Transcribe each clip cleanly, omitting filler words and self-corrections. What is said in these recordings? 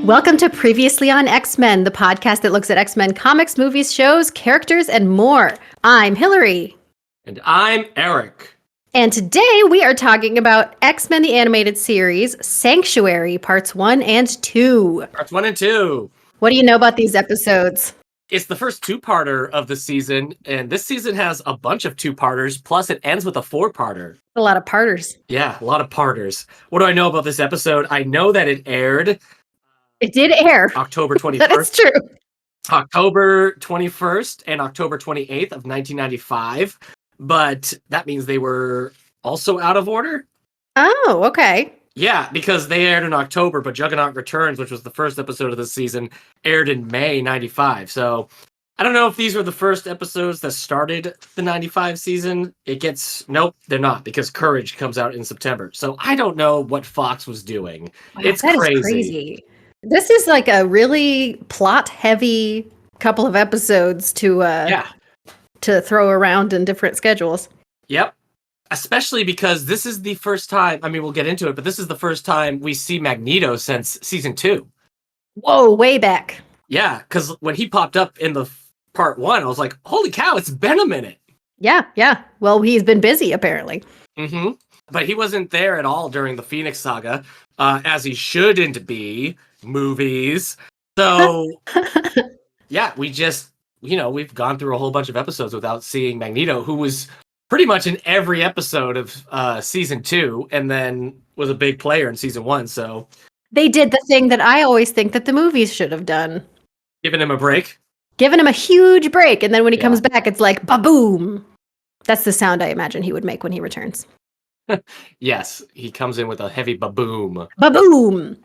Welcome to Previously on X-Men, the podcast that looks at X-Men comics, movies, shows, characters, and more. I'm Hilary. And I'm Eric. And today we are talking about X-Men the Animated Series, Sanctuary, Parts 1 and 2. Parts 1 and 2. What do you know about these episodes? It's the first two-parter of the season, and this season has a bunch of two-parters, plus it ends with a four-parter. A lot of parters. Yeah, a lot of parters. What do I know about this episode? I know that it aired... It did air. October 21st. That is true. October 21st and October 28th of 1995, but that means they were also out of order? Oh, okay. Yeah, because they aired in October, but Juggernaut Returns, which was the first episode of the season, aired in May 95. So I don't know if these were the first episodes that started the 95 season. Nope, they're not, because Courage comes out in September. So I don't know what Fox was doing. Wow, It's that crazy. Is crazy. This is like a really plot-heavy couple of episodes to throw around in different schedules. Yep. Especially because this is the first time, I mean, we'll get into it, but this is the first time we see Magneto since season 2. Whoa, way back. Yeah, because when he popped up in the part 1, I was like, holy cow, it's been a minute. Yeah. Well, he's been busy, apparently. Mm-hmm. But he wasn't there at all during the Phoenix Saga, as he shouldn't be. Movies. So, yeah, we've gone through a whole bunch of episodes without seeing Magneto, who was pretty much in every episode of season 2, and then was a big player in season 1. So they did the thing that I always think that the movies should have done. Giving him a break. Giving him a huge break, and then when he comes back, it's like, ba-boom! That's the sound I imagine he would make when he returns. Yes, he comes in with a heavy ba-boom. Ba-boom!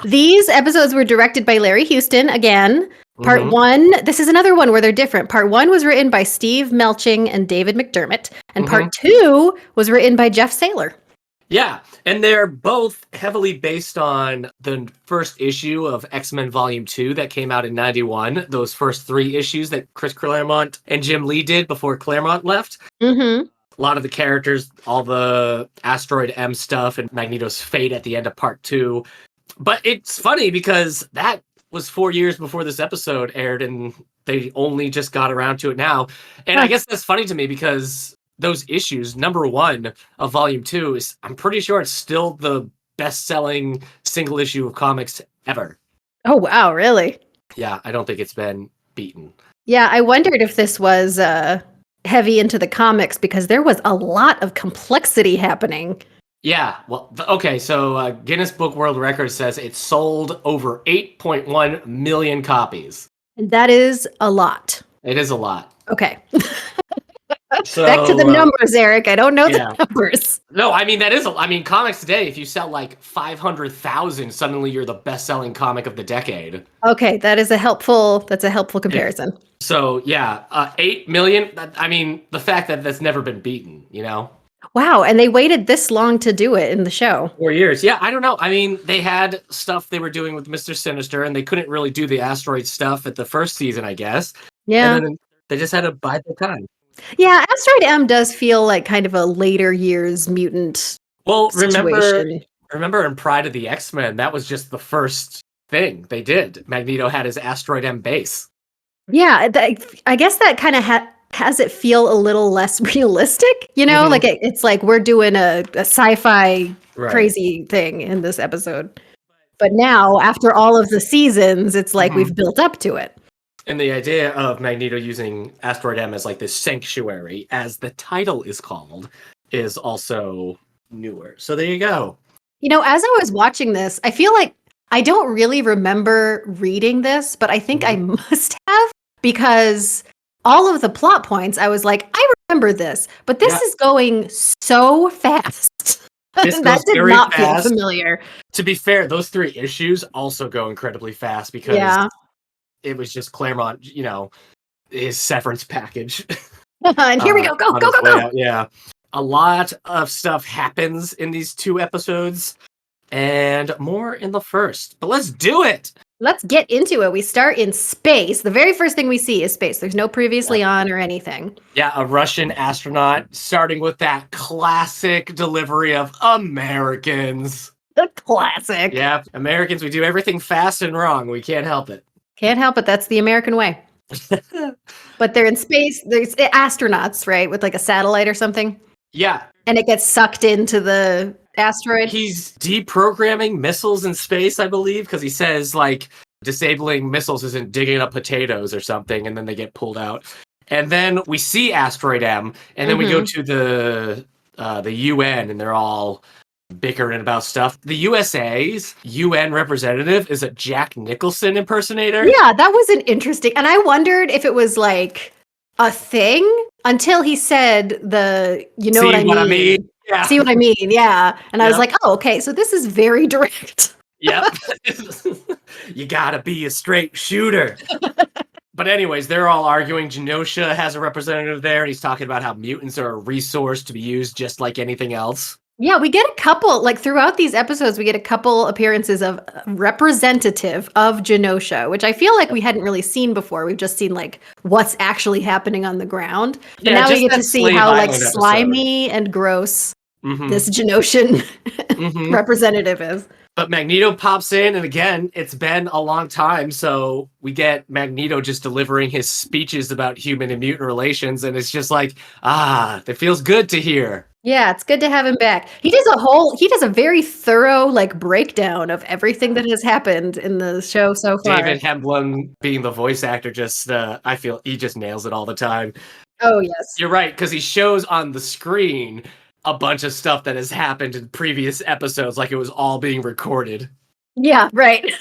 These episodes were directed by Larry Houston, again. Part 1, this is another one where they're different. Part 1 was written by Steve Melching and David McDermott, and Part 2 was written by Jeff Saylor. Yeah, and they're both heavily based on the first issue of X-Men Volume 2 that came out in 91, those first 3 issues that Chris Claremont and Jim Lee did before Claremont left. Mm-hmm. A lot of the characters, all the Asteroid M stuff, and Magneto's fate at the end of Part 2. But it's funny because that was 4 years before this episode aired, and they only just got around to it now. And I guess that's funny to me because those issues, number 1 of Volume 2, is, I'm pretty sure it's still the best-selling single issue of comics ever. Oh, wow, really? Yeah, I don't think it's been beaten. Yeah, I wondered if this was heavy into the comics because there was a lot of complexity happening. Yeah, well, okay, so Guinness Book World Records says it sold over 8.1 million copies. And that is a lot. It is a lot. Okay. So, back to the numbers, Eric. I don't know the numbers. No, I mean, comics today, if you sell like 500,000, suddenly you're the best-selling comic of the decade. Okay, that's a helpful comparison. Yeah. So, 8 million, I mean, the fact that that's never been beaten, you know? Wow, and they waited this long to do it in the show. 4 years. Yeah, I don't know. I mean, they had stuff they were doing with Mr. Sinister, and they couldn't really do the asteroid stuff at the first season, I guess. Yeah. And then they just had to bide their time. Yeah, Asteroid M does feel like kind of a later years mutant situation. Remember in Pride of the X-Men, that was just the first thing they did. Magneto had his Asteroid M base. Yeah, I guess that kind of has it feel a little less realistic, you know? Mm-hmm. Like it's like we're doing a sci-fi crazy thing in this episode. But now, after all of the seasons, it's like we've built up to it. And the idea of Magneto using Asteroid M as like this sanctuary, as the title is called, is also newer. So there you go. You know, as I was watching this, I feel like I don't really remember reading this, but I think I must have, because all of the plot points, I was like, I remember this, but this is going so fast. That did not feel familiar. To be fair, those 3 issues also go incredibly fast because it was just Claremont, you know, his severance package. And here we go. Go. Yeah. A lot of stuff happens in these 2 episodes and more in the first. But let's do it. Let's get into it. We start in space. The very first thing we see is space. There's no previously on or anything. Yeah, a Russian astronaut starting with that classic delivery of Americans. Classic. Yeah, Americans, we do everything fast and wrong. We can't help it. Can't help it. That's the American way. But they're in space. There's astronauts, right? With like a satellite or something. Yeah. And it gets sucked into the asteroid. He's deprogramming missiles in space, I believe, because he says, like, disabling missiles isn't digging up potatoes or something, and then they get pulled out. And then we see Asteroid M, and then we go to the UN, and they're all bickering about stuff. The USA's UN representative is a Jack Nicholson impersonator. Yeah, that was an interesting, and I wondered if it was like a thing until he said you know See what I mean? Yeah. See what I mean? Yeah. And I was like, oh, okay, so this is very direct. Yep. You gotta be a straight shooter. But anyways, they're all arguing. Genosha has a representative there, and he's talking about how mutants are a resource to be used just like anything else. Yeah, we get a couple, like throughout these episodes, we get a couple appearances of representative of Genosha, which I feel like we hadn't really seen before. We've just seen like what's actually happening on the ground. But now we get to see how like slimy and gross this Genoshan representative is. But Magneto pops in, and again, it's been a long time, so we get Magneto just delivering his speeches about human and mutant relations, and it's just like, it feels good to hear. Yeah, it's good to have him back. He does a very thorough like breakdown of everything that has happened in the show so far. David Hemblum being the voice actor, I feel he just nails it all the time. Oh, yes. You're right, because he shows on the screen a bunch of stuff that has happened in previous episodes, like it was all being recorded. Yeah, right.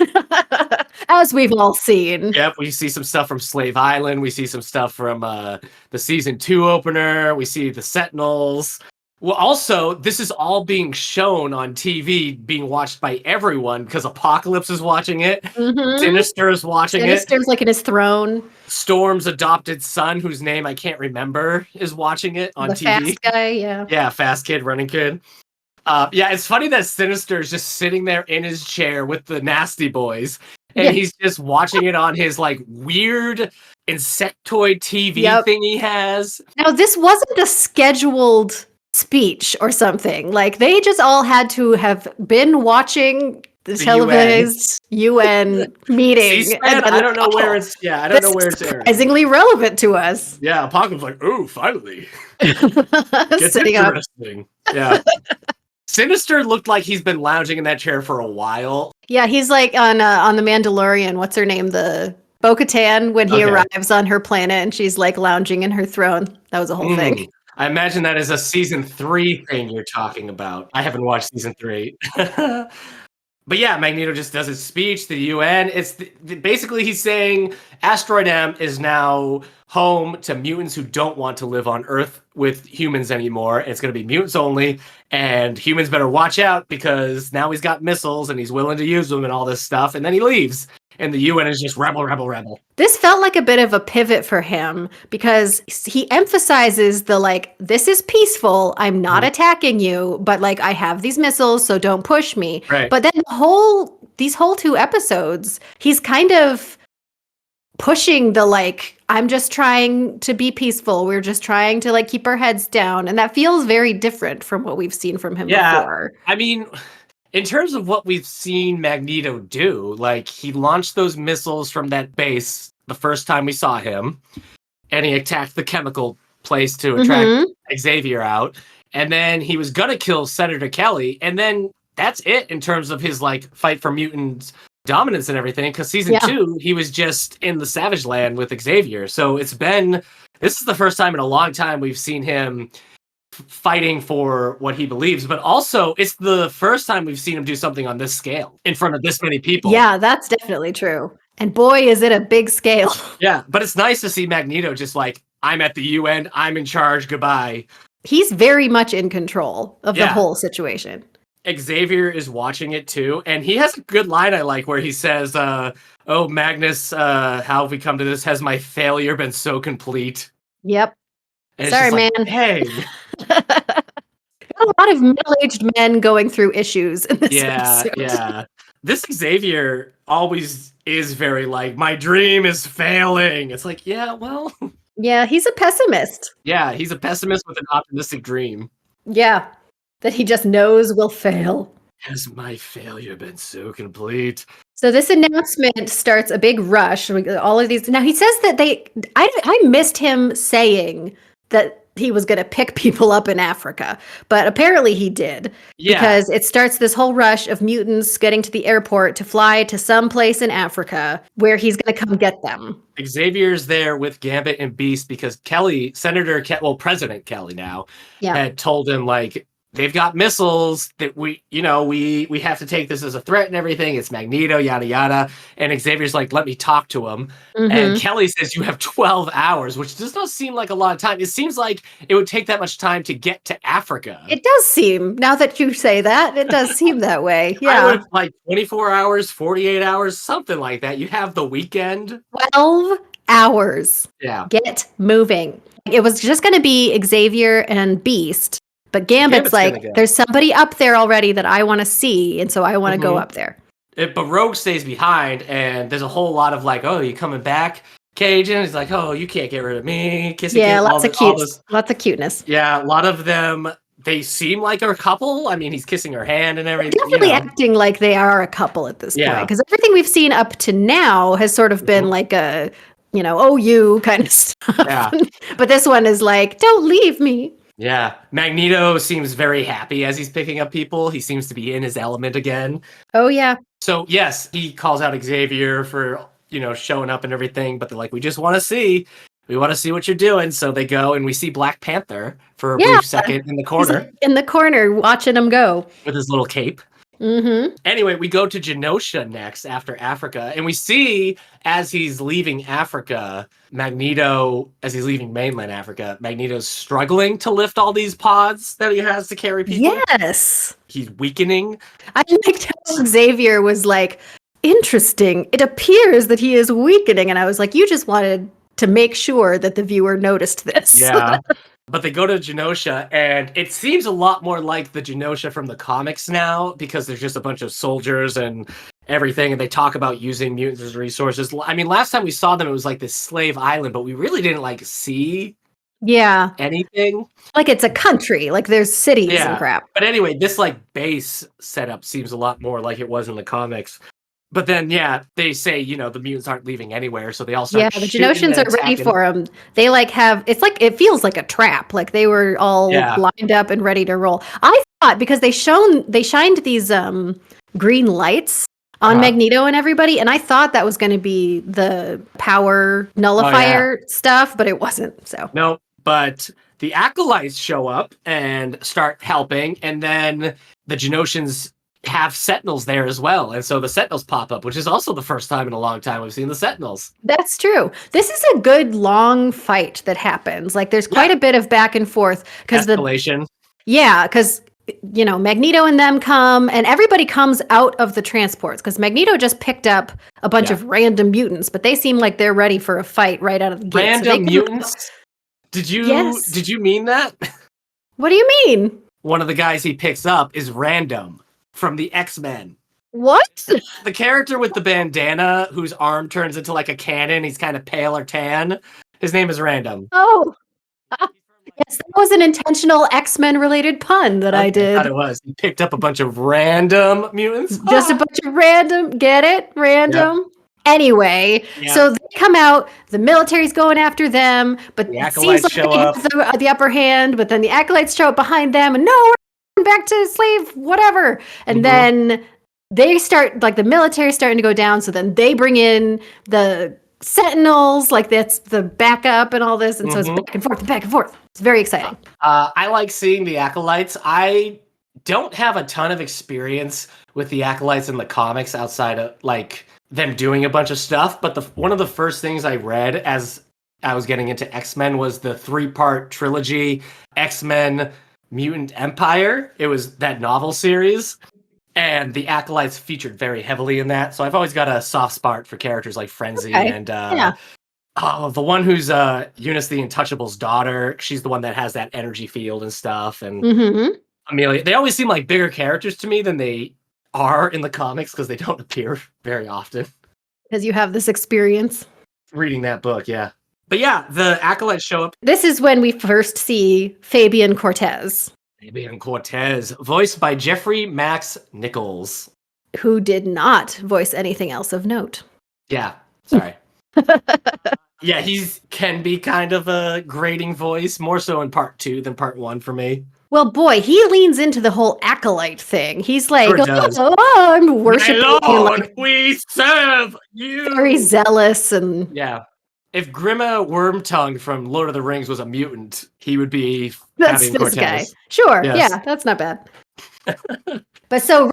As we've all seen. Yep, we see some stuff from Slave Island. We see some stuff from the season 2 opener. We see the Sentinels. Well, also, this is all being shown on TV, being watched by everyone, because Apocalypse is watching it. Sinister is watching it. Sinister's like in his throne. Storm's adopted son, whose name I can't remember, is watching it on TV. Fast guy, yeah. Yeah, fast kid, running kid. Yeah, it's funny that Sinister is just sitting there in his chair with the Nasty Boys, and he's just watching it on his like weird insectoid TV thing he has. Now, this wasn't a scheduled speech or something. Like, they just all had to have been watching the televised UN meeting. I don't know where it's. Yeah, I don't know where it's airing. Surprisingly relevant to us. Yeah, Apocalypse like, oh, finally. Gets Sitting interesting. Yeah. Sinister looked like he's been lounging in that chair for a while. Yeah, he's like on The Mandalorian. What's her name? The Bo-Katan, when he arrives on her planet and she's like lounging in her throne. That was a whole thing. I imagine that is a season 3 thing you're talking about. I haven't watched season 3. But yeah, Magneto just does his speech to the UN. Basically he's saying Asteroid M is now home to mutants who don't want to live on Earth with humans anymore. It's going to be mutants only, and humans better watch out because now he's got missiles and he's willing to use them and all this stuff, and then he leaves. And the UN is just rebel, rebel, rebel. This felt like a bit of a pivot for him because he emphasizes the like, this is peaceful. I'm not attacking you, but like I have these missiles, so don't push me. Right. But then these whole 2 episodes, he's kind of pushing the like, I'm just trying to be peaceful. We're just trying to like keep our heads down. And that feels very different from what we've seen from him before. I mean, in terms of what we've seen Magneto do, like he launched those missiles from that base the first time we saw him, and he attacked the chemical place to attract Xavier out, and then he was gonna kill Senator Kelly, and then that's it in terms of his like fight for mutant dominance and everything, because season 2 he was just in the Savage Land with Xavier. So this is the first time in a long time we've seen him fighting for what he believes, but also it's the first time we've seen him do something on this scale in front of this many people. Yeah, that's definitely true. And boy, is it a big scale. Yeah, but it's nice to see Magneto just like, I'm at the UN, I'm in charge, goodbye. He's very much in control of the whole situation. Xavier is watching it too, and he has a good line I like where he says, oh, Magnus, how have we come to this? Has my failure been so complete? Yep. And sorry, man. man. Hey. A lot of middle-aged men going through issues in this episode. Yeah. This Xavier always is very like, my dream is failing. It's like, yeah, well. Yeah, he's a pessimist. Yeah, he's a pessimist with an optimistic dream. Yeah, that he just knows will fail. Has my failure been so complete? So this announcement starts a big rush. All of these. Now he says that I missed him saying that he was going to pick people up in Africa, but apparently he did Yeah, because it starts this whole rush of mutants getting to the airport to fly to some place in Africa where he's going to come get them. Xavier's there with Gambit and Beast because Kelly, President Kelly now, Yeah. had told him like they've got missiles that we have to take this as a threat and everything. It's Magneto, yada yada. And Xavier's like, let me talk to him. And Hmm. Kelly says you have 12 hours, which does not seem like a lot of time. It seems like it would take that much time to get to Africa. It does seem, now that you say that, it does seem that way. I Yeah. would like 24 hours, 48 hours, something like that. You have the weekend. 12 hours. Yeah. Get moving. It was just going to be Xavier and Beast, but Gambit's Gambit's gonna like, go. there's somebody up there already that I want to see, and so I want to go Mhm. up there. But Rogue stays behind, and there's a whole lot of like, oh, you coming back, Cage? And he's like, oh, you can't get rid of me. Kissy, Yeah, all lots of this, all cute, this. lots of cuteness. Yeah, a lot of them. They seem like a couple. I mean, he's kissing her hand and everything. Definitely acting like they are a couple at this point, Yeah. because everything we've seen up to now has sort of been Mhm. like a, oh, you kind of stuff. Yeah. But this one is like, don't leave me. Yeah. Magneto seems very happy as he's picking up people. He seems to be in his element again. Oh, yeah. So yes, he calls out Xavier for showing up and everything, but they're like, we just want to see. We want to see what you're doing. So they go and we see Black Panther for a Yeah. brief second in the He's corner like in the corner watching him go. with his little cape. Mm-hmm. Anyway, we go to Genosha next after Africa, and we see as he's leaving Africa, Magneto, as he's leaving mainland Africa, Magneto's struggling to lift all these pods that he has to carry people. Yes. He's weakening. I liked how Xavier was like, interesting. It appears that he is weakening. And I was like, you just wanted to make sure that the viewer noticed this. Yeah. But they go to Genosha, and it seems a lot more like the Genosha from the comics now because there's just a bunch of soldiers and everything, and they talk about using mutants as resources. I mean, last time we saw them, it was like this slave island, but we really didn't like see Yeah. anything. Like it's a country. Like there's cities and crap. But anyway, this like base setup seems a lot more like it was in the comics. But then, yeah, they say, the mutants aren't leaving anywhere, so they all start Yeah, the Genoshans are ready for them. They it feels like a trap. Like they were all lined up and ready to roll. I thought because they shined these green lights on Magneto and everybody, and I thought that was going to be the power nullifier stuff, but it wasn't. So no, but the Acolytes show up and start helping, and then the Genoshans have Sentinels there as well, and so the Sentinels pop up, which is also the first time in a long time we've seen the Sentinels. That's true. This is a good long fight that happens. Like there's quite a bit of back and forth because escalation. Because Magneto and them come, and everybody comes out of the transports because Magneto just picked up a bunch of random mutants, but they seem like they're ready for a fight right out of the gate. Random mutants? Did you mean that? What do you mean? One of the guys he picks up is Random from the X-Men. What? The character with the bandana whose arm turns into like a cannon, he's kind of pale or tan. His name is Random. Oh. Yes, that was an intentional X-Men related pun that I did. I thought it was. He picked up a bunch of random mutants. Just a bunch of random, get it? Random. Yep. Anyway, so they come out, the military's going after them, but the it seems like show they have the upper hand, but then the Acolytes show up behind them, and no, we're back to slave, whatever. And then they start, like the military's starting to go down, so then they bring in the Sentinels, like that's the backup and all this, and so it's back and forth and back and forth. It's very exciting. I like seeing the Acolytes. I don't have a ton of experience with the Acolytes in the comics outside of like them doing a bunch of stuff, but one of the first things I read as I was getting into X-Men was the 3-part trilogy, X-Men Mutant Empire. It was that novel series, and the Acolytes featured very heavily in that, so I've always got a soft spot for characters like Frenzy and the one who's Eunice the Untouchable's daughter. She's the one that has that energy field and stuff, and Amelia. They always seem like bigger characters to me than they are in the comics because they don't appear very often. Because you have this experience. Reading that book, yeah. But yeah, the Acolytes show up. This is when we first see Fabian Cortez. Fabian Cortez, voiced by Jeffrey Max Nichols. Who did not voice anything else of note. Yeah, sorry. Yeah, can be kind of a grating voice, more so in part 2 than part 1 for me. Well, boy, he leans into the whole acolyte thing. He's like, Sure does. I'm worshiping. My Lord, like, we serve you. very zealous and yeah. If Grima Wormtongue from Lord of the Rings was a mutant, he would be that's Fabian this Cortez. guy. Sure, Yes. yeah, that's not bad. But so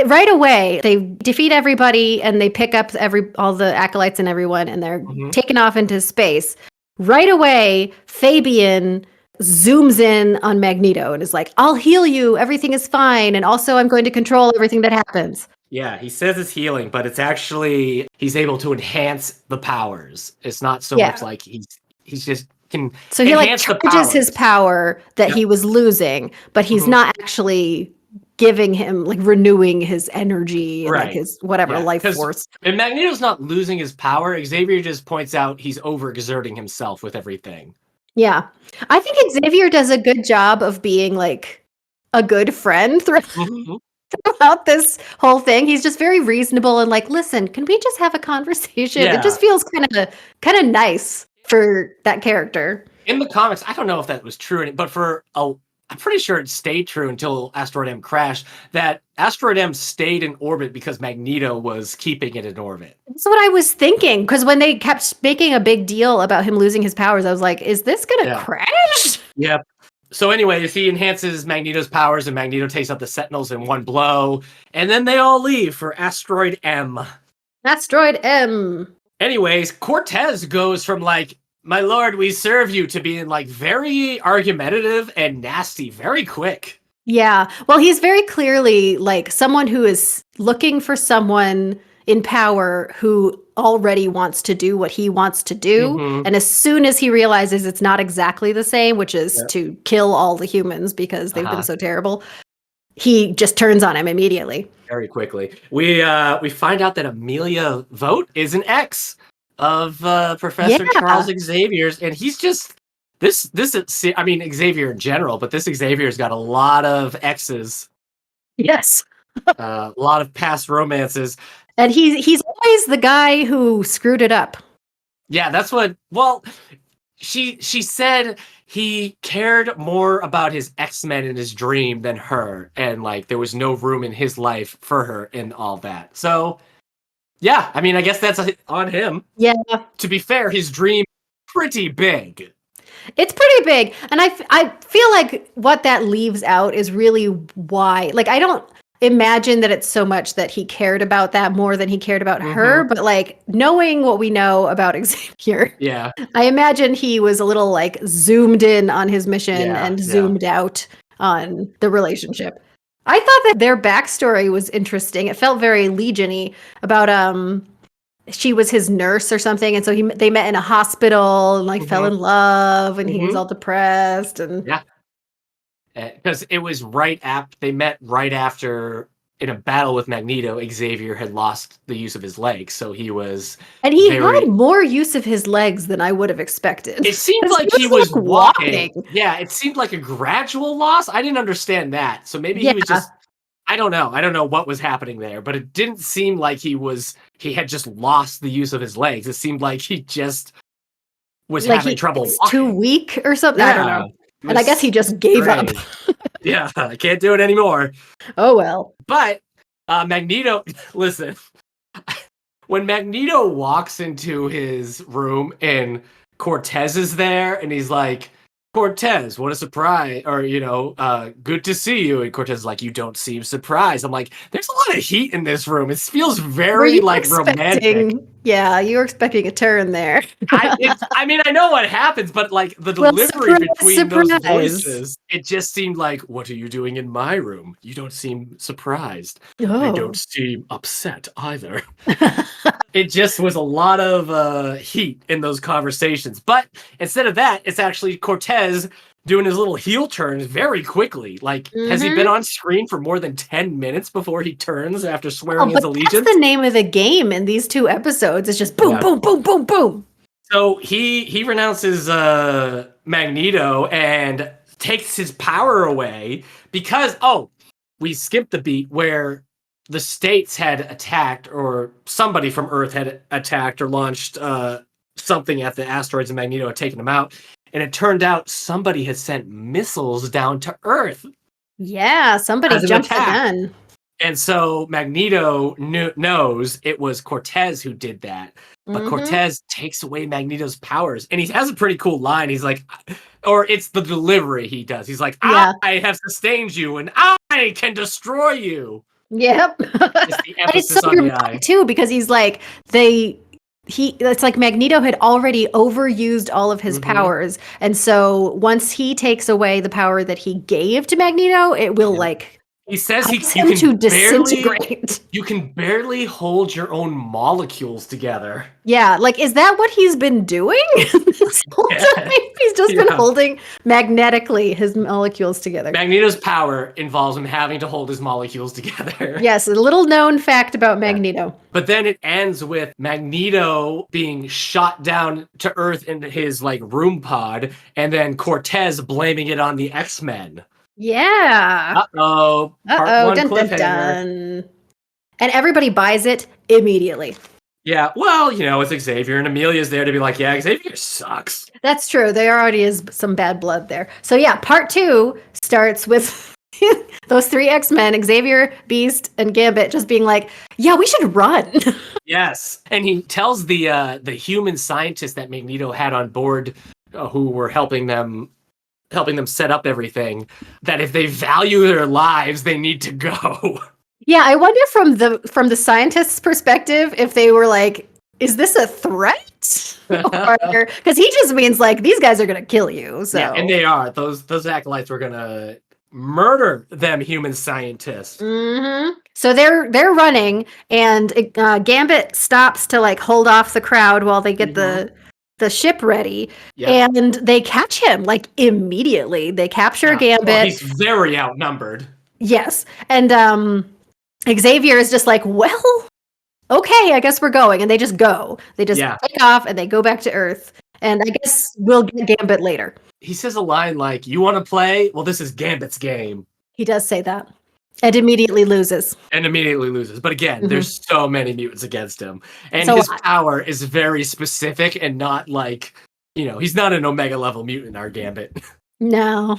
right away, they defeat everybody and they pick up all the acolytes and everyone, and they're taken off into space. Right away, Fabian zooms in on Magneto and is like, I'll heal you. Everything is fine. And also, I'm going to control everything that happens. Yeah, he says it's healing, but it's actually he's able to enhance the powers. It's not so much like he's just can. So he like charges his power that he was losing, but he's not actually giving him like renewing his energy and like his whatever life force. And Magneto's not losing his power. Xavier just points out he's overexerting himself with everything. Yeah. I think Xavier does a good job of being like a good friend throughout this whole thing. He's just very reasonable and like, listen, can we just have a conversation? It just feels kind of nice for that character. In the comics, I don't know if that was true, but I'm pretty sure it stayed true until Asteroid M crashed, that Asteroid M stayed in orbit because Magneto was keeping it in orbit. That's what I was thinking, because when they kept making a big deal about him losing his powers, I was like, is this going to crash? Yep. So anyway, he enhances Magneto's powers, and Magneto takes out the Sentinels in one blow, and then they all leave for Asteroid M. Asteroid M. Anyways, Cortez goes from like, my lord, we serve you, to being like very argumentative and nasty very quick. Yeah. Well, he's very clearly like someone who is looking for someone in power who already wants to do what he wants to do. And as soon as he realizes it's not exactly the same, which is to kill all the humans because they've been so terrible, he just turns on him immediately. Very quickly. We find out that Amelia Vogt is an ex of Professor Charles Xavier's, and he's just this I mean Xavier in general, but this Xavier's got a lot of exes. Yes. A lot of past romances. And he's always the guy who screwed it up. Yeah, that's what she said he cared more about his X-Men in his dream than her, and like there was no room in his life for her and all that. So yeah, I mean, I guess that's on him. Yeah. To be fair, his dream pretty big. It's pretty big. And I feel like what that leaves out is really why. Like, I don't imagine that it's so much that he cared about that more than he cared about her. But like, knowing what we know about Xavier, I imagine he was a little like zoomed in on his mission and zoomed out on the relationship. I thought that their backstory was interesting. It felt very Legion-y about she was his nurse or something, and so they met in a hospital and like fell in love, and he was all depressed and because it was they met right after in a battle with Magneto. Xavier had lost the use of his legs, so he was had more use of his legs than I would have expected. It seemed like he was walking. Yeah, it seemed like a gradual loss. I didn't understand that, so maybe he was just. I don't know what was happening there, but it didn't seem like he had just lost the use of his legs. It seemed like he just was like having trouble walking. Too weak or something. I don't know. And I guess he just gave up. Yeah, I can't do it anymore. Oh, well. But Magneto, listen, when Magneto walks into his room and Cortez is there and he's like, Cortez, what a surprise, or, good to see you. And Cortez is like, you don't seem surprised. I'm like, there's a lot of heat in this room. It feels very romantic. Yeah, you were expecting a turn there. I mean, I know what happens, but like the delivery between those voices, it just seemed like, what are you doing in my room? You don't seem surprised. I don't seem upset either. It just was a lot of heat in those conversations. But instead of that, it's actually Cortez doing his little heel turns very quickly. Like, has he been on screen for more than 10 minutes before he turns after swearing his allegiance? That's the name of the game in these 2 episodes. It's just boom, boom, boom, boom, boom. So he renounces Magneto, and takes his power away because we skipped the beat where the states had attacked, or somebody from Earth had attacked or launched something at the asteroids, and Magneto had taken them out. And it turned out somebody had sent missiles down to Earth. Yeah, somebody as an jumped the attack. gun. And so Magneto knows it was Cortez who did that. But Cortez takes away Magneto's powers. And he has a pretty cool line. He's like, or it's the delivery he does. He's like, Yeah. I have sustained you and I can destroy you. Yep. It's the And it's emphasis so on the dramatic eye. too, because he's like, it's like Magneto had already overused all of his powers. And so once he takes away the power that he gave to Magneto, it will like He says cause you him to can barely disintegrate. you can barely hold your own molecules together. Yeah, like is that what he's been doing this whole time? He's just been holding magnetically his molecules together. Magneto's power involves him having to hold his molecules together. Yes, a little known fact about Magneto. But then it ends with Magneto being shot down to Earth in his like room pod, and then Cortez blaming it on the X-Men. Yeah. Uh-oh. Part one dun, cliffhanger. dun, dun. And everybody buys it immediately. Yeah, well, it's Xavier, and Amelia's there to be like, yeah, Xavier sucks. That's true. There already is some bad blood there. So yeah, part 2 starts with those 3 X-Men, Xavier, Beast, and Gambit, just being like, yeah, we should run. Yes. And he tells the human scientists that Magneto had on board who were helping them set up everything, that if they value their lives, they need to go. Yeah, I wonder from the scientist's perspective if they were like, is this a threat? Because he just means like these guys are gonna kill you. So Yeah, and they are. Those acolytes were gonna murder them human scientists. So they're running, and Gambit stops to like hold off the crowd while they get the ship ready, and they catch him like immediately. They capture Gambit. Well, he's very outnumbered. Yes, and Xavier is just like, well, okay, I guess we're going, and they just go. They just take off and they go back to Earth. And I guess we'll get Gambit later. He says a line like, "You want to play? Well, this is Gambit's game." He does say that. And immediately loses. But again, there's so many mutants against him. And his power is very specific and not like, he's not an Omega level mutant, our Gambit. No.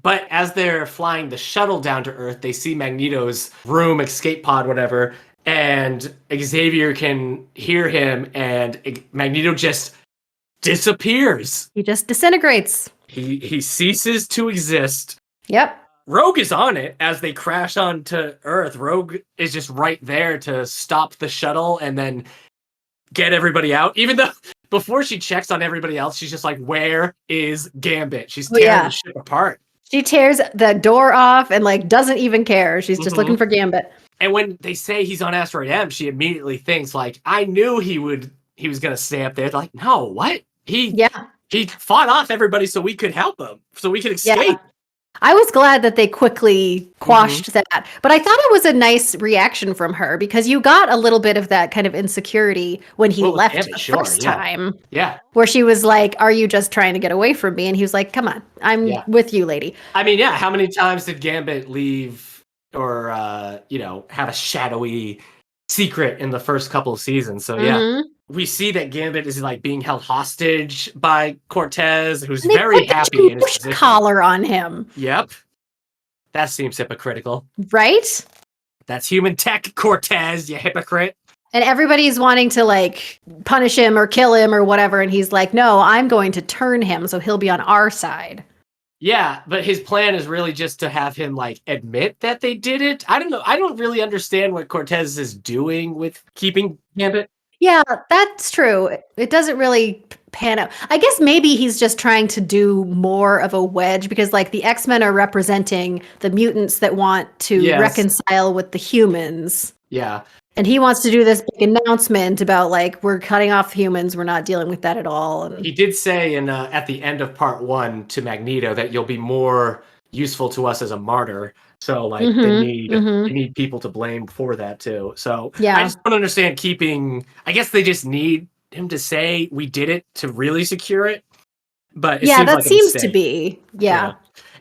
But as they're flying the shuttle down to Earth, they see Magneto's room, escape pod, whatever, and Xavier can hear him, and Magneto just disappears. He just disintegrates. He ceases to exist. Yep. Rogue is on it as they crash onto Earth. Rogue is just right there to stop the shuttle and then get everybody out. Even though before she checks on everybody else, she's just like, where is Gambit? She's tearing the ship apart. She tears the door off and like doesn't even care. She's just looking for Gambit. And when they say he's on Asteroid M, she immediately thinks like, I knew he was going to stay up there. They're like, no, what? He fought off everybody so we could help him, so we could escape. Yeah. I was glad that they quickly quashed that. But I thought it was a nice reaction from her, because you got a little bit of that kind of insecurity when he left the first time. Yeah. Where she was like, are you just trying to get away from me? And he was like, come on, I'm with you, lady. I mean, how many times did Gambit leave or, have a shadowy secret in the first couple of seasons? So, we see that Gambit is like being held hostage by Cortez, who's very happy in his position. Collar on him. Yep. That seems hypocritical. Right? That's human tech, Cortez, you hypocrite. And everybody's wanting to like punish him or kill him or whatever. And he's like, no, I'm going to turn him so he'll be on our side. Yeah, but his plan is really just to have him like admit that they did it. I don't know. I don't really understand what Cortez is doing with keeping Gambit. Yeah, that's true. It doesn't really pan out. I guess maybe he's just trying to do more of a wedge, because like the X-Men are representing the mutants that want to reconcile with the humans. Yeah. And he wants to do this big announcement about like, we're cutting off humans. We're not dealing with that at all. And he did say at the end of part 1 to Magneto that you'll be more useful to us as a martyr. So like they need people to blame for that too. So I just don't understand I guess they just need him to say we did it to really secure it. But it Yeah, seems that like a seems to mistake. be. Yeah.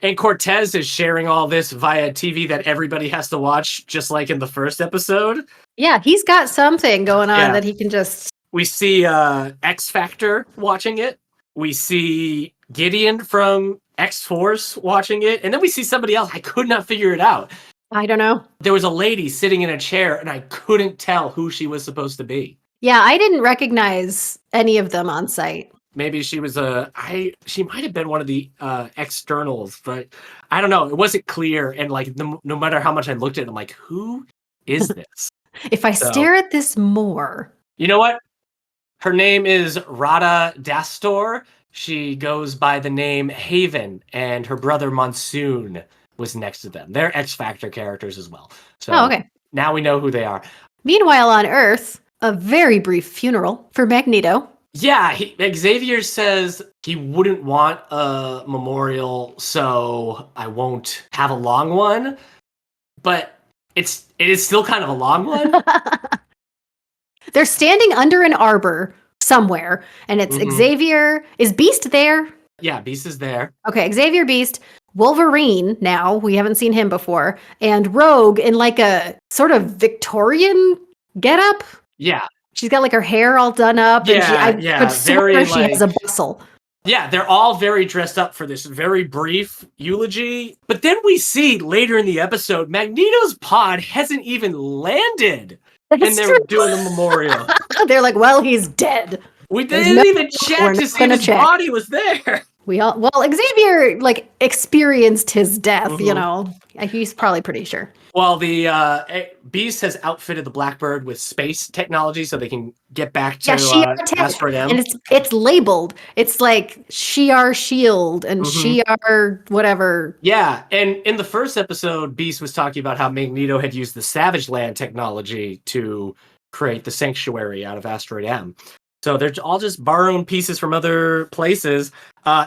And Cortez is sharing all this via TV that everybody has to watch, just like in the first episode. Yeah, he's got something going on Yeah. that he can just. We see X Factor watching it. We see Gideon from X Force watching it. And then we see somebody else. I could not figure it out. I don't know. There was a lady sitting in a chair, and I couldn't tell who she was supposed to be. Yeah, I didn't recognize any of them on site. Maybe she was she might have been one of the externals, but I don't know. It wasn't clear. And like, no matter how much I looked at it, I'm like, who is this? If I So- stare at this more. You know what? Her name is Rada Dastor. She goes by the name Haven, and her brother Monsoon was next to them. They're X Factor characters as well. So Oh, okay. now we know who they are. Meanwhile, on Earth, a very brief funeral for Magneto. Yeah, Xavier says he wouldn't want a memorial, so I won't have a long one. But it is still kind of a long one. They're standing under an arbor somewhere, and it's Mhm. Xavier. Is Beast there? Yeah, Beast is there. Okay, Xavier, Beast, Wolverine now, we haven't seen him before, and Rogue in like a sort of Victorian getup. Yeah, She's got like her hair all done up, and I could swear she has a bustle. Yeah, they're all very dressed up for this very brief eulogy. But then we see later in the episode, Magneto's pod hasn't even landed. And That's they're true. doing the memorial. They're like, well, he's dead. We There's didn't no- even we're check to not see gonna if his check. body was there. Well, Xavier like experienced his death, you Mhm. know. He's probably pretty sure. Well, the Beast has outfitted the Blackbird with space technology so they can get back to Shi'ar tech, Asteroid M. and it's labeled. It's like Shi'ar shield and Mhm. Shi'ar whatever. Yeah, and in the first episode, Beast was talking about how Magneto had used the Savage Land technology to create the sanctuary out of Asteroid M. So they're all just borrowing pieces from other places.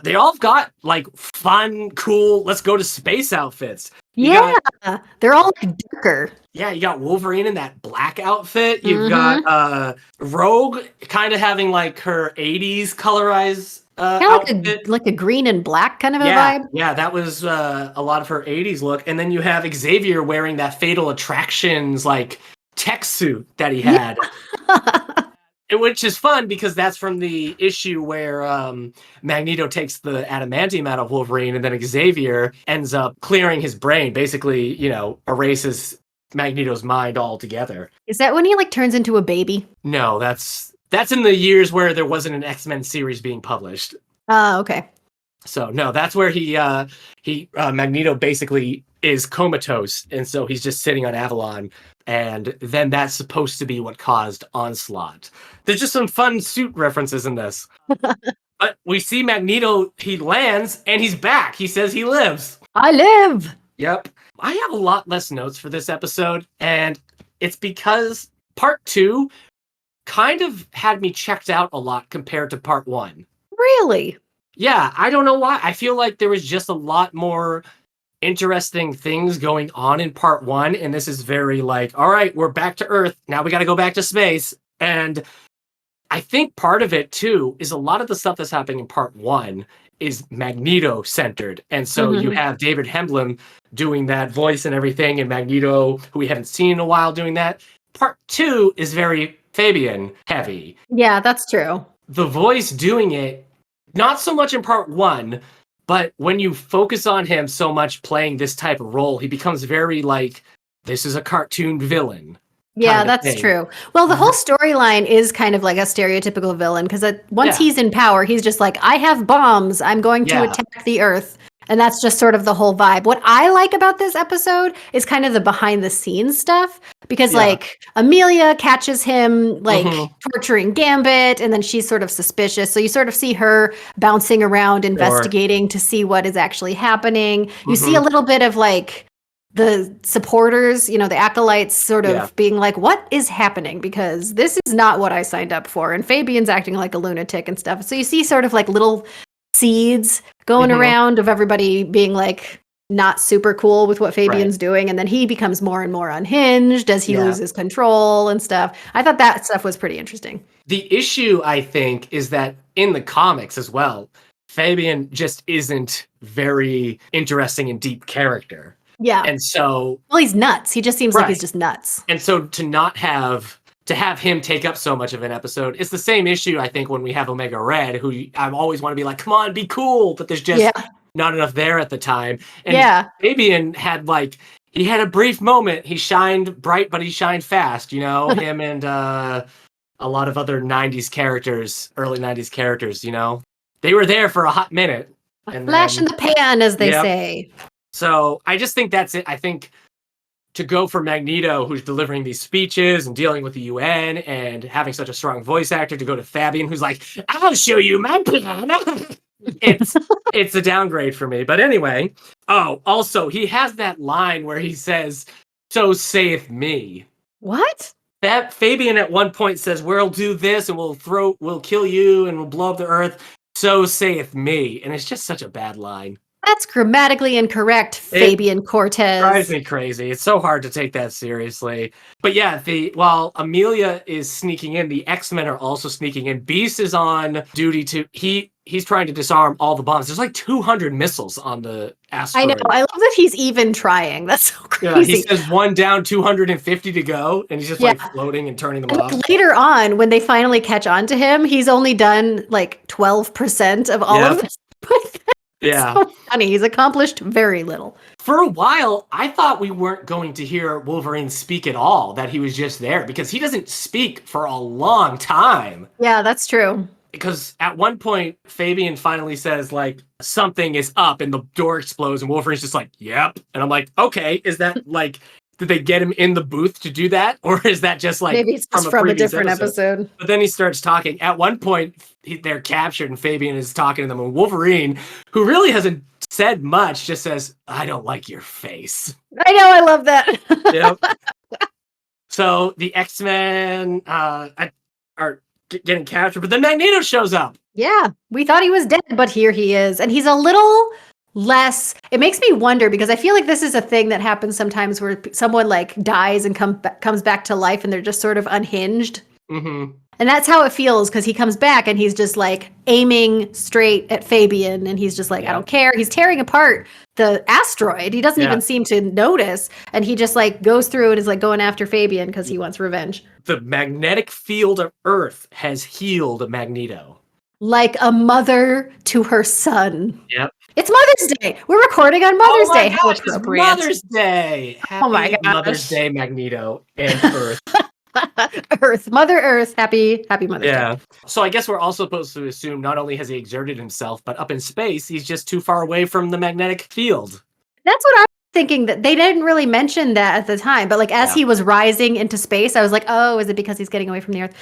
They all got like fun, cool, let's go to space outfits. You Yeah, got- they're all like darker. Yeah, you got Wolverine in that black outfit. You've Mhm. got Rogue kind of having like her 80s colorized Kind outfit. of like a green and black kind of a Yeah, vibe. yeah, that was a lot of her 80s look. And then you have Xavier wearing that Fatal Attractions like tech suit that he had. Which is fun because that's from the issue where Magneto takes the adamantium out of Wolverine, and then Xavier ends up clearing his brain, basically, erases Magneto's mind altogether. Is that when he like turns into a baby? No, that's in the years where there wasn't an X-Men series being published. Okay. So no, that's where Magneto basically is comatose, and so he's just sitting on Avalon, and then that's supposed to be what caused Onslaught. There's just some fun suit references in this. But we see Magneto, he lands, and he's back. He says he lives. I live. Yep. I have a lot less notes for this episode, and it's because part 2 kind of had me checked out a lot compared to part 1. Really? Yeah, I don't know why. I feel like there was just a lot more interesting things going on in part 1, and this is very like, all right, we're back to Earth. Now we got to go back to space. And I think part of it too is a lot of the stuff that's happening in part 1 is Magneto centered. And so you have David Hemblem doing that voice and everything, and Magneto, who we haven't seen in a while, doing that. Part 2 is very Fabian heavy. Yeah, that's true. The voice doing it, not so much in part 1, but when you focus on him so much playing this type of role, he becomes very like, this is a cartoon villain. Yeah, kind of that's thing. true. Well, the whole storyline is kind of like a stereotypical villain because once Yeah. he's in power, he's just like, I have bombs. I'm going to Yeah. attack the Earth. And that's just sort of the whole vibe. What I like about this episode is kind of the behind the scenes stuff because Yeah. like Amelia catches him like Mhm. torturing Gambit and then she's sort of suspicious. So you sort of see her bouncing around investigating to see what is actually happening. You see a little bit of like the supporters, the acolytes sort of Yeah. being like, what is happening? Because this is not what I signed up for. And Fabian's acting like a lunatic and stuff. So you see sort of like little seeds going around of everybody being like not super cool with what Fabian's doing. And then he becomes more and more unhinged as he Yeah. loses control and stuff. I thought that stuff was pretty interesting. The issue, I think, is that in the comics as well, Fabian just isn't very interesting and deep character. Yeah. And so, well, he's nuts. He just seems like he's right. just nuts. And so to have him take up so much of an episode, it's the same issue, I think, when we have Omega Red, who I always want to be like, come on, be cool, but there's just not enough there at the time. And Fabian had he had a brief moment. He shined bright, but he shined fast, him and a lot of other 90s characters, early 90s characters, they were there for a hot minute. And flash in the pan, as they say. So I just think that's it. I think to go for Magneto, who's delivering these speeches and dealing with the UN and having such a strong voice actor, to go to Fabian, who's like, I'll show you my plan. It's a downgrade for me. But anyway, also, he has that line where he says, so saith me. What? That Fabian at one point says, we'll do this and we'll kill you and we'll blow up the earth. So saith me. And it's just such a bad line. That's grammatically incorrect, Fabian Cortez. Drives me crazy. It's so hard to take that seriously. But yeah, while Amelia is sneaking in, the X-Men are also sneaking in. Beast is on duty he's trying to disarm all the bombs. There's like 200 missiles on the asteroid. I know. I love that he's even trying. That's so crazy. Yeah, he says 1 down, 250 to go, and he's just floating and turning them off. Later on, when they finally catch on to him, he's only done 12% of all of this. Yeah. So funny. He's accomplished very little. For a while, I thought we weren't going to hear Wolverine speak at all, that he was just there, because he doesn't speak for a long time. Yeah, that's true. Because at one point, Fabian finally says, something is up, and the door explodes, and Wolverine's just like, yep. And I'm like, okay, is that, did they get him in the booth to do that? Or is that just, maybe it's just from a different episode? But then he starts talking. At one point, they're captured, and Fabian is talking to them, and Wolverine, who really hasn't said much, just says, I don't like your face. I know, I love that. Yep. So the X-Men are getting captured, but then Magneto shows up. Yeah, we thought he was dead, but here he is. And he's a little less... It makes me wonder, because I feel like this is a thing that happens sometimes where someone dies and comes back to life and they're just sort of unhinged. Mm-hmm. And that's how it feels, because he comes back and he's just aiming straight at Fabian, and he's just I don't care. He's tearing apart the asteroid. He doesn't even seem to notice, and he just goes through and is going after Fabian because he wants revenge. The magnetic field of Earth has healed Magneto. Like a mother to her son. Yep. It's Mother's Day. We're recording on Mother's Day. How appropriate. It's Mother's Day. Happy my gosh. Mother's Day, Magneto and Earth. Mother Earth, happy Mother's Day. So I guess we're also supposed to assume not only has he exerted himself, but up in space, he's just too far away from the magnetic field. That's what I'm thinking, that they didn't really mention that at the time, but as he was rising into space, I was like, oh, is it because he's getting away from the Earth?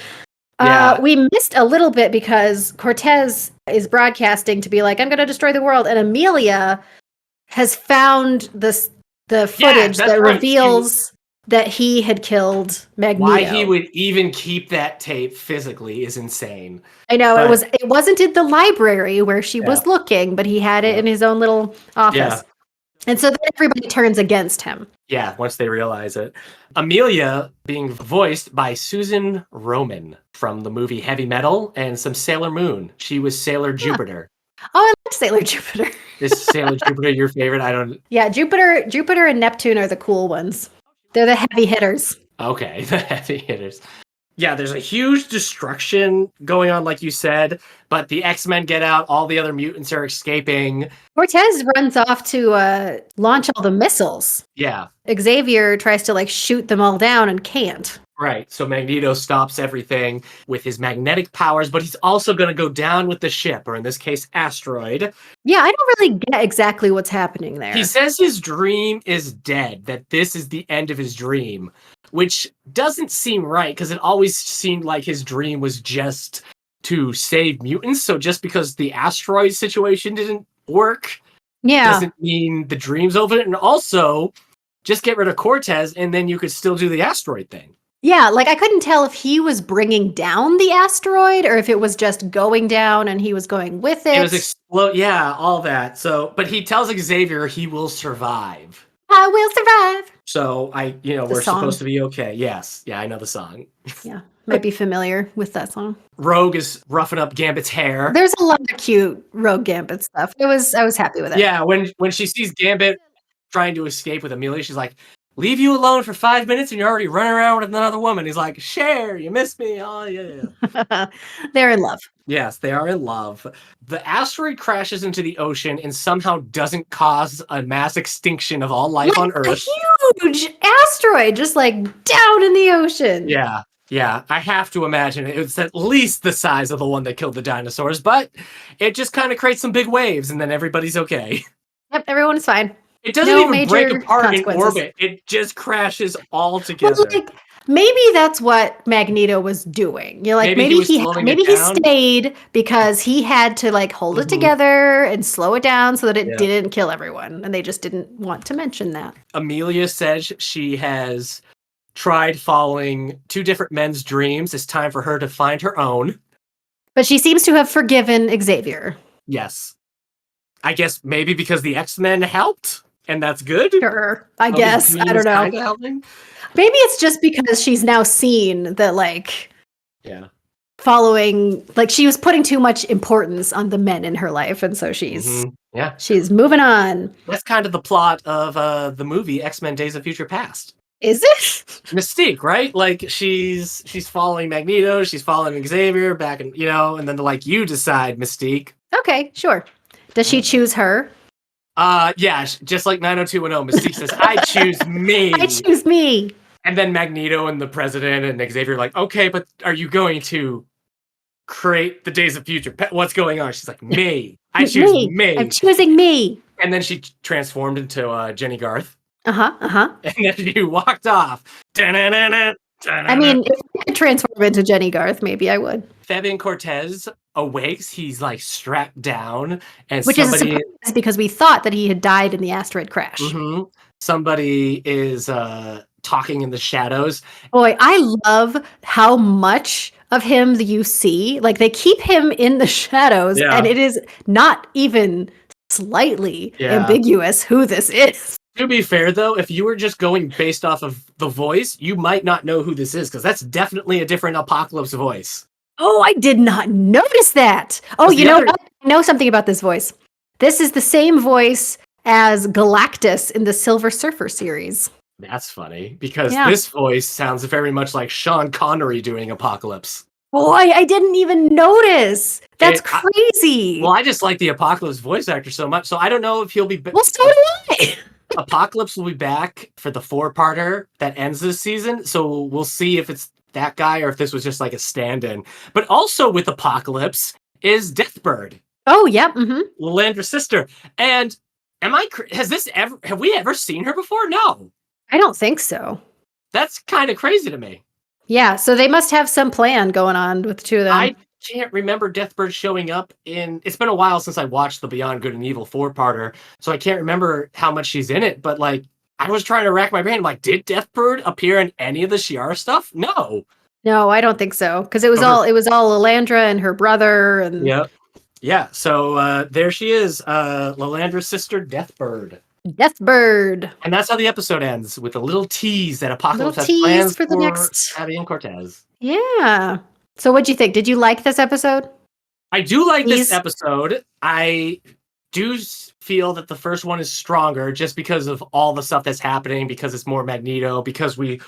We missed a little bit because Cortez is broadcasting to be I'm going to destroy the world, and Amelia has found the footage that reveals that he had killed Magneto. Why he would even keep that tape physically is insane. I know, it wasn't in the library where she was looking, but he had it in his own little office. Yeah. And so then everybody turns against him. Yeah, once they realize it. Amelia being voiced by Susan Roman from the movie Heavy Metal and some Sailor Moon. She was Sailor Jupiter. Oh, I like Sailor Jupiter. Is Sailor Jupiter your favorite? I don't... Yeah, Jupiter and Neptune are the cool ones. They're the heavy hitters. Okay, the heavy hitters. Yeah, there's a huge destruction going on, like you said, but the X-Men get out, all the other mutants are escaping. Cortez runs off to launch all the missiles. Yeah. Xavier tries to shoot them all down and can't. Right, so Magneto stops everything with his magnetic powers, but he's also going to go down with the ship, or in this case, asteroid. Yeah, I don't really get exactly what's happening there. He says his dream is dead, that this is the end of his dream, which doesn't seem right, because it always seemed like his dream was just to save mutants, so just because the asteroid situation didn't work doesn't mean the dream's over. And also, just get rid of Cortez, and then you could still do the asteroid thing. Yeah, I couldn't tell if he was bringing down the asteroid or if it was just going down and he was going with it. It was all that. So, but he tells Xavier he will survive. I will survive. So The we're supposed song. to be okay. Yes. Yeah, I know the song. Yeah, might be familiar with that song. Rogue is roughing up Gambit's hair. There's a lot of cute Rogue Gambit stuff. I was happy with it. Yeah, when she sees Gambit trying to escape with Amelia, she's like, "Leave you alone for 5 minutes and you're already running around with another woman." He's like, "Share, you missed me." Oh yeah. They're in love. Yes, they are in love. The asteroid crashes into the ocean and somehow doesn't cause a mass extinction of all life on Like a Earth. huge asteroid just like down in the ocean. Yeah, yeah. I have to imagine it's at least the size of the one that killed the dinosaurs, but it just kind of creates some big waves and then everybody's okay. Yep, everyone is fine. It doesn't No even break major apart in consequences. orbit. It just crashes all Well, together. like maybe that's what Magneto was doing. You're like Maybe he was slowing it maybe he down. stayed because he had to like hold it Mhm. together and slow it down so that it Yeah. didn't kill everyone, and they just didn't want to mention that. Amelia says she has tried following two different men's dreams. It's time for her to find her own. But she seems to have forgiven Xavier. Yes. I guess maybe because the X-Men helped, and that's good. Sure, I guess. I don't know. Kinda helping. Maybe it's just because she's now seen that like Yeah. following, like she was putting too much importance on the men in her life, and so Yeah. she's moving on. That's kind of the plot of the movie X-Men Days of Future Past. Is it? Mystique, right? Like she's following Magneto, she's following Xavier back, and and then like you decide, Mystique. Okay, sure. Does she choose her? Yeah, just like 90210, Mystique says, "I choose me." I choose me. And then Magneto and the President and Xavier are like, "Okay, but are you going to create the Days of Future? What's going on?" She's like, "Me. I choose me." I'm choosing me. And then she transformed into Jenny Garth. Uh-huh. And then she walked off. I mean, if I could transform into Jenny Garth, maybe I would. Fabian Cortez awakes. He's like strapped down, and Which is a surprise because we thought that he had died in the asteroid crash. Mhm. Somebody is talking in the shadows. Boy, I love how much of him you see. Like they keep him in the shadows, Yeah. and it is not even slightly Yeah. ambiguous who this is. To be fair, though, if you were just going based off of the voice, you might not know who this is because that's definitely a different Apocalypse voice. Oh, I did not notice that. Oh, Was you the know other- what? I know something about this voice. This is the same voice as Galactus in the Silver Surfer series. That's funny because Yeah. this voice sounds very much like Sean Connery doing Apocalypse. Boy, I didn't even notice. That's I- crazy. Well, I just like the Apocalypse voice actor so much, so I don't know if he'll be. Well, so do I. Apocalypse will be back for the 4-parter that ends this season, so we'll see if it's that guy or if this was just like a stand-in. But also with Apocalypse is Deathbird, Oh, yep. Mm-hmm. Lilandra's sister. And have we ever seen her before? No. I don't think so. That's kind of crazy to me. Yeah, so they must have some plan going on with the two of them. I can't remember Deathbird showing up it's been a while since I watched the Beyond Good and Evil 4-parter, so I can't remember how much she's in it, but like I was trying to rack my brain, like, did Deathbird appear in any of the Shi'ar stuff? No. No, I don't think so. Because it was all Lilandra and her brother and Yep. Yeah, so there she is, Lilandra's sister, Deathbird. Deathbird. And that's how the episode ends, with a little tease that Apocalypse has Little tease plans for the next. Fabian Cortez. Yeah. So what'd you think? Did you like this episode? I do like Tease? this episode. I do feel that the first one is stronger just because of all the stuff that's happening, because it's more Magneto, because we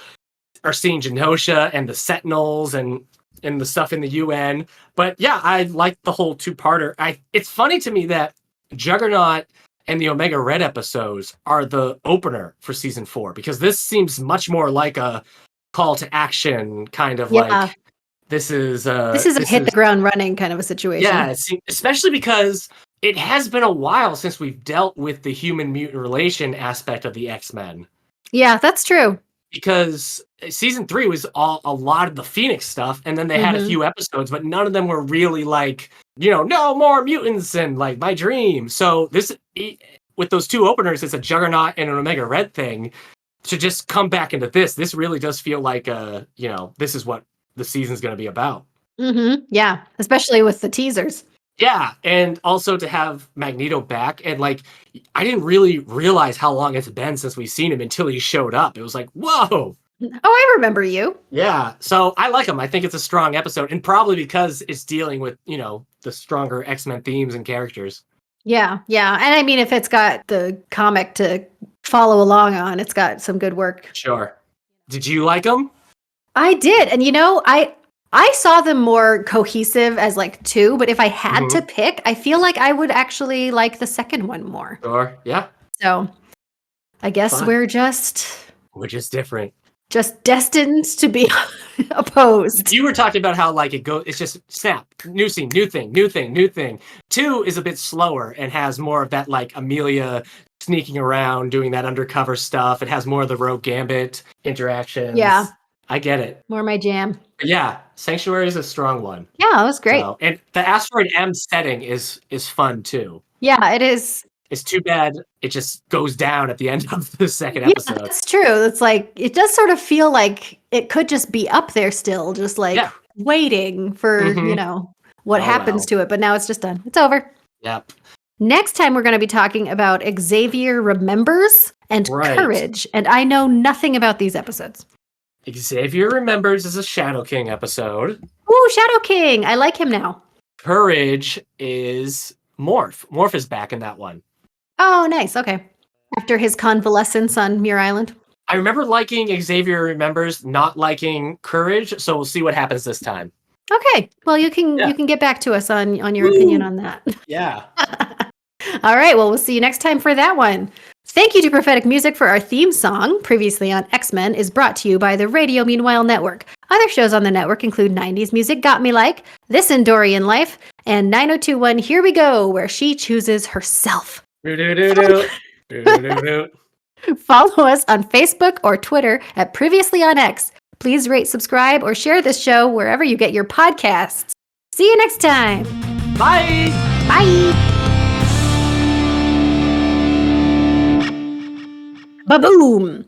are seeing Genosha and the Sentinels and the stuff in the UN. But yeah, I like the whole 2-parter. It's funny to me that Juggernaut and the Omega Red episodes are the opener for season 4, because this seems much more like a call to action kind of like this is a hit the ground running kind of a situation. Yeah, especially because it has been a while since we've dealt with the human mutant relation aspect of the X-Men. Yeah, that's true. Because season 3 was a lot of the Phoenix stuff, and then they had a few episodes, but none of them were really like, no more mutants and like my dream. So this, with those 2 openers, it's a Juggernaut and an Omega Red thing. To just come back into this really does feel like this is what the season's going to be about. Mm-hmm. Yeah, especially with the teasers. Yeah, and also to have Magneto back, and like I didn't really realize how long it's been since we've seen him until he showed up. It was like, whoa. Oh, I remember you. Yeah, so I like him. I think it's a strong episode, and probably because it's dealing with, the stronger X-Men themes and characters. Yeah, yeah. And I mean, if it's got the comic to follow along on, it's got some good work. Sure. Did you like him? I did. And I saw them more cohesive as like two, but if I had to pick, I feel like I would actually like the second one more. Sure. Yeah. So I guess Fine. we're just different. destined to be opposed. You were talking about how like it's just snap, new scene, new thing, new thing, new thing. 2 is a bit slower and has more of that like Amelia sneaking around, doing that undercover stuff. It has more of the Rogue Gambit interactions. Yeah. I get it. More my jam. Yeah, Sanctuary is a strong one. Yeah, it was great. So, and the Asteroid M setting is fun too. Yeah, it is. It's too bad it just goes down at the end of the second Yeah, episode. that's true. It's like it does sort of feel like it could just be up there still, just like waiting for, what happens to it. But now it's just done. It's over. Yep. Next time we're going to be talking about Xavier Remembers and Courage. And I know nothing about these episodes. Xavier Remembers is a Shadow King episode. Ooh, Shadow King. I like him now. Courage is Morph. Morph is back in that one. Oh, nice. Okay. After his convalescence on Muir Island. I remember liking Xavier Remembers, not liking Courage, so we'll see what happens this time. Okay. Well, you can get back to us on your opinion on that. Yeah. All right. Well, we'll see you next time for that one. Thank you to Prophetic Music for our theme song, previously on X-Men, is brought to you by the Radio Meanwhile Network. Other shows on the network include 90s Music Got Me Like, This Endorian Life, and 9021 Here We Go, where she chooses herself. Do-do-do-do. Follow us on Facebook or Twitter at Previously on X. Please rate, subscribe, or share this show wherever you get your podcasts. See you next time. Bye. Bye. Ba-boom.